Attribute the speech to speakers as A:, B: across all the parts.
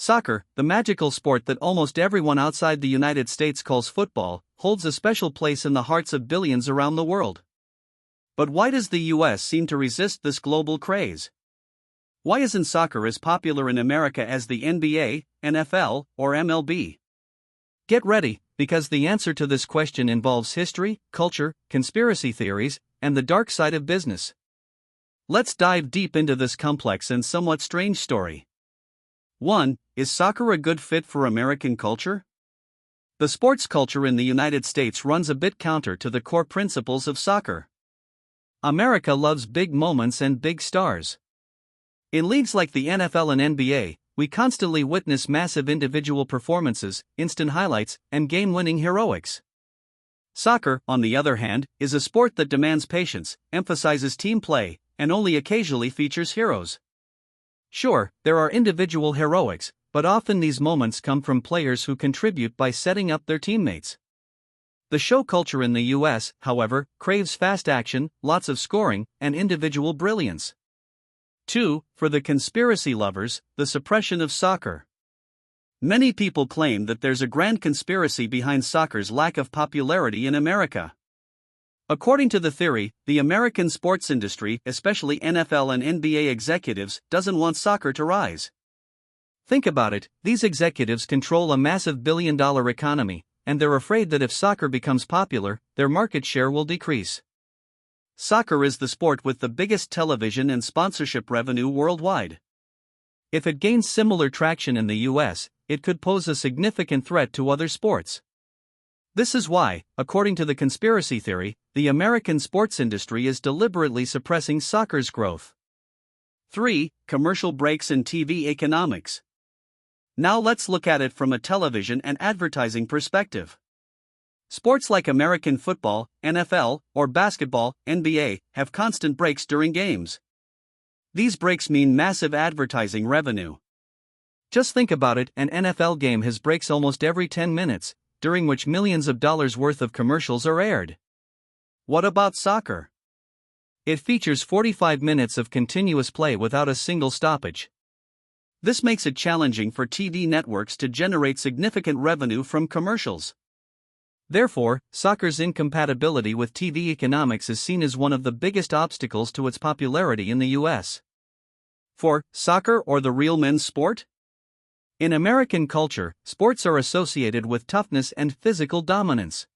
A: Soccer, the magical sport that almost everyone outside the United States calls football, holds a special place in the hearts of billions around the world. But why does the US seem to resist this global craze? Why isn't soccer as popular in America as the NBA, NFL, or MLB? Get ready, because the answer to this question involves history, culture, conspiracy theories, and the dark side of business. Let's dive deep into this complex and somewhat strange story. 1. Is soccer a good fit for American culture? The sports culture in the United States runs a bit counter to the core principles of soccer. America loves big moments and big stars. In leagues like the NFL and NBA, we constantly witness massive individual performances, instant highlights, and game-winning heroics. Soccer, on the other hand, is a sport that demands patience, emphasizes team play, and only occasionally features heroes. Sure, there are individual heroics, but often these moments come from players who contribute by setting up their teammates. The show culture in the US, however, craves fast action, lots of scoring, and individual brilliance. 2. For the conspiracy lovers, the suppression of soccer. Many people claim that there's a grand conspiracy behind soccer's lack of popularity in America. According to the theory, the American sports industry, especially NFL and NBA executives, doesn't want soccer to rise. Think about it, these executives control a massive billion-dollar economy, and they're afraid that if soccer becomes popular, their market share will decrease. Soccer is the sport with the biggest television and sponsorship revenue worldwide. If it gains similar traction in the US, it could pose a significant threat to other sports. This is why, according to the conspiracy theory, the American sports industry is deliberately suppressing soccer's growth. 3. Commercial breaks in TV economics. Now let's look at it from a television and advertising perspective. Sports like American football, NFL, or basketball, NBA, have constant breaks during games. These breaks mean massive advertising revenue. Just think about it, an NFL game has breaks almost every 10 minutes, during which millions of dollars worth of commercials are aired. What about soccer? It features 45 minutes of continuous play without a single stoppage. This makes it challenging for TV networks to generate significant revenue from commercials. Therefore, soccer's incompatibility with TV economics is seen as one of the biggest obstacles to its popularity in the US. 4. Soccer or the real men's sport? In American culture, sports are associated with toughness and physical dominance.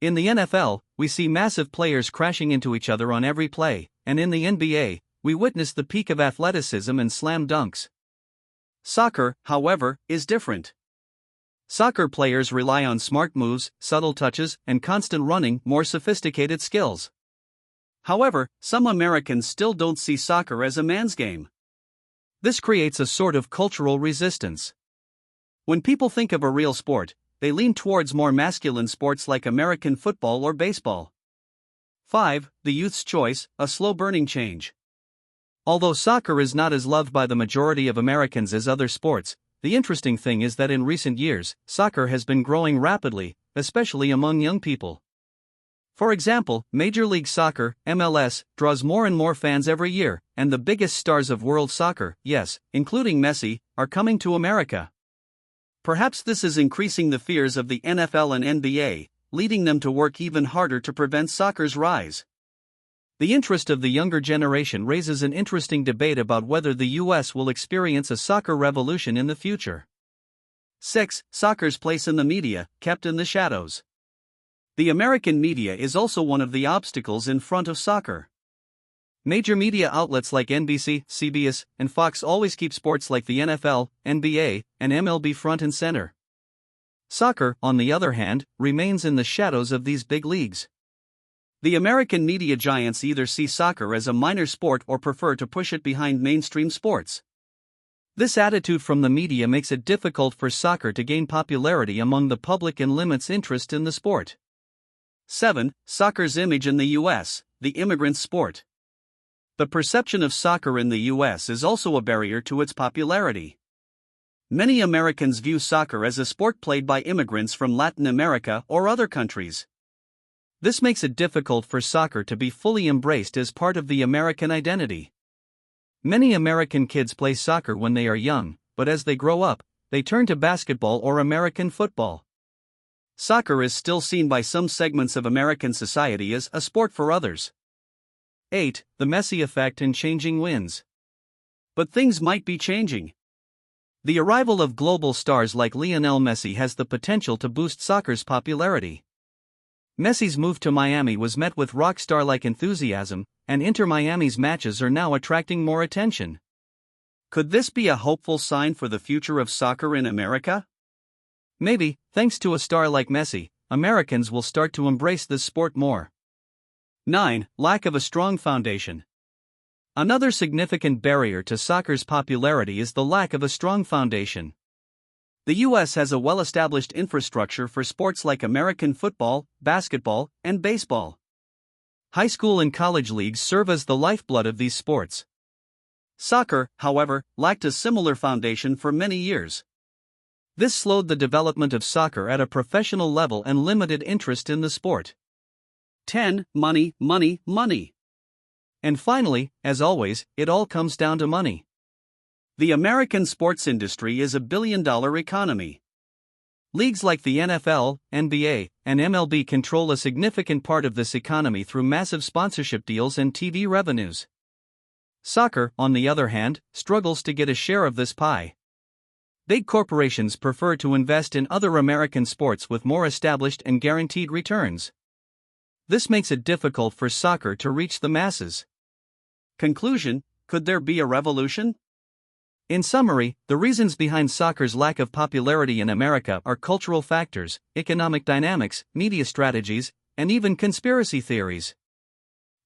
A: In the NFL, we see massive players crashing into each other on every play, and in the NBA, we witness the peak of athleticism and slam dunks. Soccer, however, is different. Soccer players rely on smart moves, subtle touches, and constant running, more sophisticated skills. However, some Americans still don't see soccer as a man's game. This creates a sort of cultural resistance. When people think of a real sport, they lean towards more masculine sports like American football or baseball. 5. The youth's choice, a slow-burning change. Although soccer is not as loved by the majority of Americans as other sports, the interesting thing is that in recent years, soccer has been growing rapidly, especially among young people. For example, Major League Soccer, MLS, draws more and more fans every year, and the biggest stars of world soccer, yes, including Messi, are coming to America. Perhaps this is increasing the fears of the NFL and NBA, leading them to work even harder to prevent soccer's rise. The interest of the younger generation raises an interesting debate about whether the US will experience a soccer revolution in the future. 6. Soccer's place in the media, kept in the shadows. The American media is also one of the obstacles in front of soccer. Major media outlets like NBC, CBS, and Fox always keep sports like the NFL, NBA, and MLB front and center. Soccer, on the other hand, remains in the shadows of these big leagues. The American media giants either see soccer as a minor sport or prefer to push it behind mainstream sports. This attitude from the media makes it difficult for soccer to gain popularity among the public and limits interest in the sport. 7. Soccer's image in the US, the immigrant sport. The perception of soccer in the US is also a barrier to its popularity. Many Americans view soccer as a sport played by immigrants from Latin America or other countries. This makes it difficult for soccer to be fully embraced as part of the American identity. Many American kids play soccer when they are young, but as they grow up, they turn to basketball or American football. Soccer is still seen by some segments of American society as a sport for others. 8. The Messi effect and changing winds. But things might be changing. The arrival of global stars like Lionel Messi has the potential to boost soccer's popularity. Messi's move to Miami was met with rock star-like enthusiasm, and Inter Miami's matches are now attracting more attention. Could this be a hopeful sign for the future of soccer in America? Maybe, thanks to a star like Messi, Americans will start to embrace this sport more. 9. Lack of a strong foundation. Another significant barrier to soccer's popularity is the lack of a strong foundation. The U.S. has a well-established infrastructure for sports like American football, basketball, and baseball. High school and college leagues serve as the lifeblood of these sports. Soccer, however, lacked a similar foundation for many years. This slowed the development of soccer at a professional level and limited interest in the sport. 10. Money, money, money. And finally, as always, it all comes down to money. The American sports industry is a billion-dollar economy. Leagues like the NFL, NBA, and MLB control a significant part of this economy through massive sponsorship deals and TV revenues. Soccer, on the other hand, struggles to get a share of this pie. Big corporations prefer to invest in other American sports with more established and guaranteed returns. This makes it difficult for soccer to reach the masses. Conclusion: could there be a revolution? In summary, the reasons behind soccer's lack of popularity in America are cultural factors, economic dynamics, media strategies, and even conspiracy theories.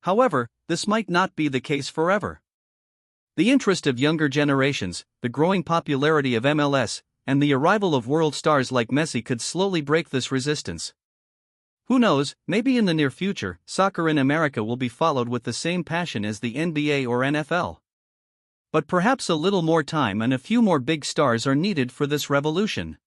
A: However, this might not be the case forever. The interest of younger generations, the growing popularity of MLS, and the arrival of world stars like Messi could slowly break this resistance. Who knows, maybe in the near future, soccer in America will be followed with the same passion as the NBA or NFL. But perhaps a little more time and a few more big stars are needed for this revolution.